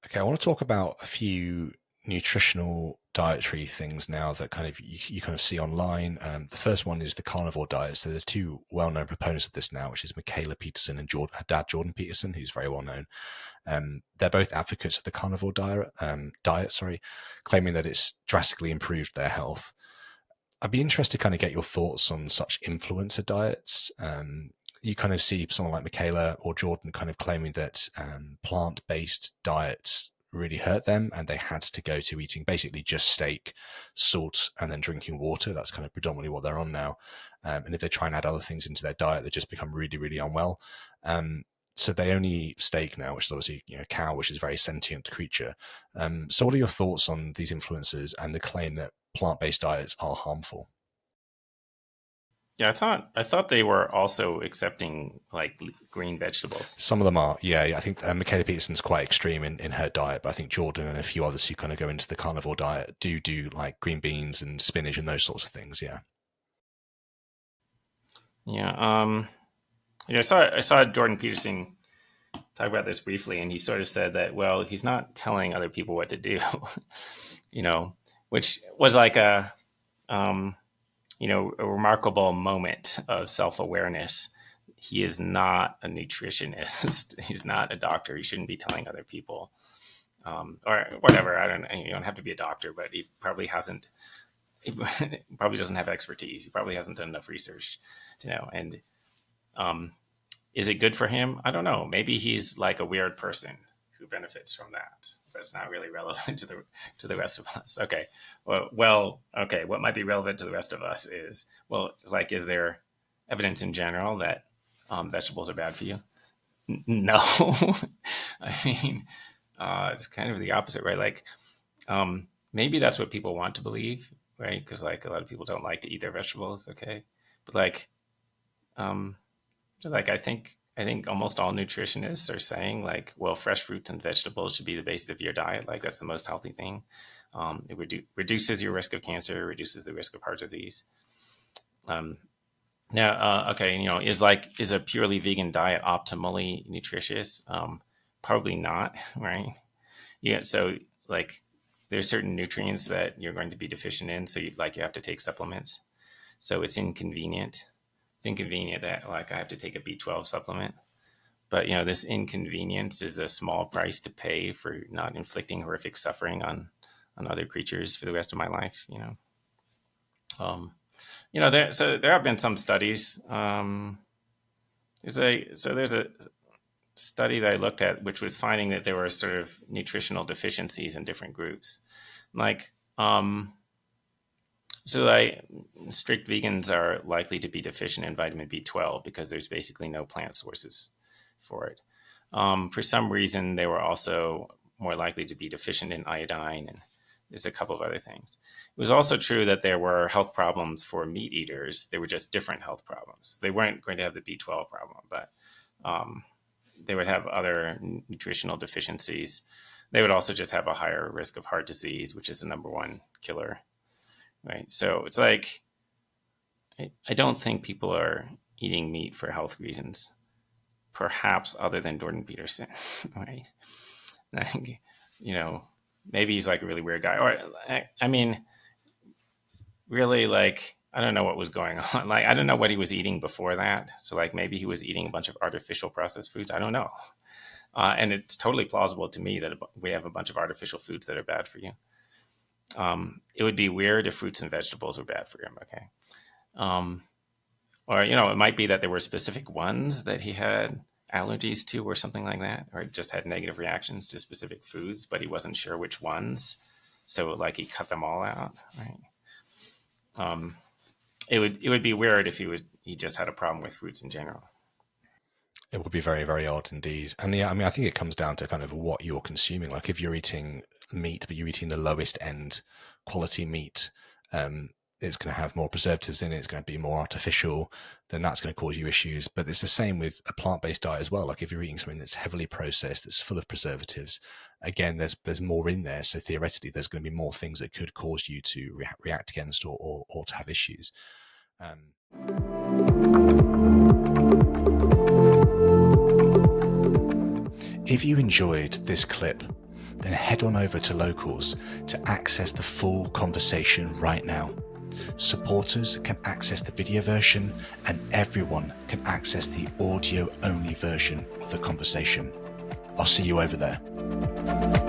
Okay, I want to talk about a few nutritional dietary things now that kind of you kind of see online. The first one is the carnivore diet. So there's two well-known proponents of this now, which is Michaela Peterson and her dad Jordan Peterson, who's very well known. They're both advocates of the carnivore diet, claiming that it's drastically improved their health. I'd be interested to kind of get your thoughts on such influencer diets. You kind of see someone like Michaela or Jordan kind of claiming that plant-based diets really hurt them and they had to go to eating basically just steak, salt, and then drinking water. That's kind of predominantly what they're on now. And if they try and add other things into their diet, they just become really, really unwell. So they only eat steak now, which is obviously, cow, which is a very sentient creature. So what are your thoughts on these influencers and the claim that plant-based diets are harmful? Yeah, I thought they were also accepting like green vegetables. Some of them are, yeah. I think Michaela Peterson's quite extreme in her diet, but I think Jordan and a few others who kind of go into the carnivore diet do like green beans and spinach and those sorts of things. Yeah. Yeah, I saw Jordan Peterson talk about this briefly, and he sort of said that, well, he's not telling other people what to do, you know, which was like um, a remarkable moment of self awareness. He is not a nutritionist. He's not a doctor. He shouldn't be telling other people, or whatever. I don't know. You don't have to be a doctor, but he probably hasn't. He probably doesn't have expertise. He probably hasn't done enough research to know. And um, is it good for him? I don't know. Maybe he's like a weird person who benefits from that. But it's not really relevant to the rest of us. Okay. Okay. What might be relevant to the rest of us is, well, like, is there evidence in general that vegetables are bad for you? No. I mean, it's kind of the opposite, right? Like, maybe that's what people want to believe, right? Because like a lot of people don't like to eat their vegetables. Okay, but um, like I think almost all nutritionists are saying like, well, fresh fruits and vegetables should be the basis of your diet. Like that's the most healthy thing. It reduces your risk of cancer, reduces the risk of heart disease. Um, Now, okay, is a purely vegan diet optimally nutritious? Probably not, right? Yeah, so like there's certain nutrients that you're going to be deficient in, so you have to take supplements. So it's inconvenient. It's inconvenient that like I have to take a B12 supplement, but this inconvenience is a small price to pay for not inflicting horrific suffering on other creatures for the rest of my life. Um, there have been some studies. There's a study that I looked at, which was finding that there were sort of nutritional deficiencies in different groups. Like, like strict vegans are likely to be deficient in vitamin B12 because there's basically no plant sources for it. For some reason, they were also more likely to be deficient in iodine, and there's a couple of other things. It was also true that there were health problems for meat eaters. They were just different health problems. They weren't going to have the B12 problem, but um, they would have other nutritional deficiencies. They would also just have a higher risk of heart disease, which is the number one killer, right? So it's like, I don't think people are eating meat for health reasons, perhaps other than Jordan Peterson, right? Like, you know, maybe he's like a really weird guy. Or, I mean, really, like, I don't know what was going on. Like, I don't know what he was eating before that. So, like, maybe he was eating a bunch of artificial processed foods. I don't know. And it's totally plausible to me that we have a bunch of artificial foods that are bad for you. It would be weird if fruits and vegetables were bad for him. Okay. Um, or, it might be that there were specific ones that he had allergies to or something like that, or just had negative reactions to specific foods, but he wasn't sure which ones. So like he cut them all out. Right. Um, it would be weird if he just had a problem with fruits in general. It would be very, very odd indeed. And yeah, I mean, I think it comes down to kind of what you're consuming. Like if you're eating meat, but you're eating the lowest end quality meat, it's going to have more preservatives in it. It's going to be more artificial. Then that's going to cause you issues. But it's the same with a plant-based diet as well. Like if you're eating something that's heavily processed, that's full of preservatives, again, there's more in there. So theoretically, there's going to be more things that could cause you to react against or to have issues. If you enjoyed this clip, then head on over to Locals to access the full conversation right now. Supporters can access the video version, and everyone can access the audio-only version of the conversation. I'll see you over there.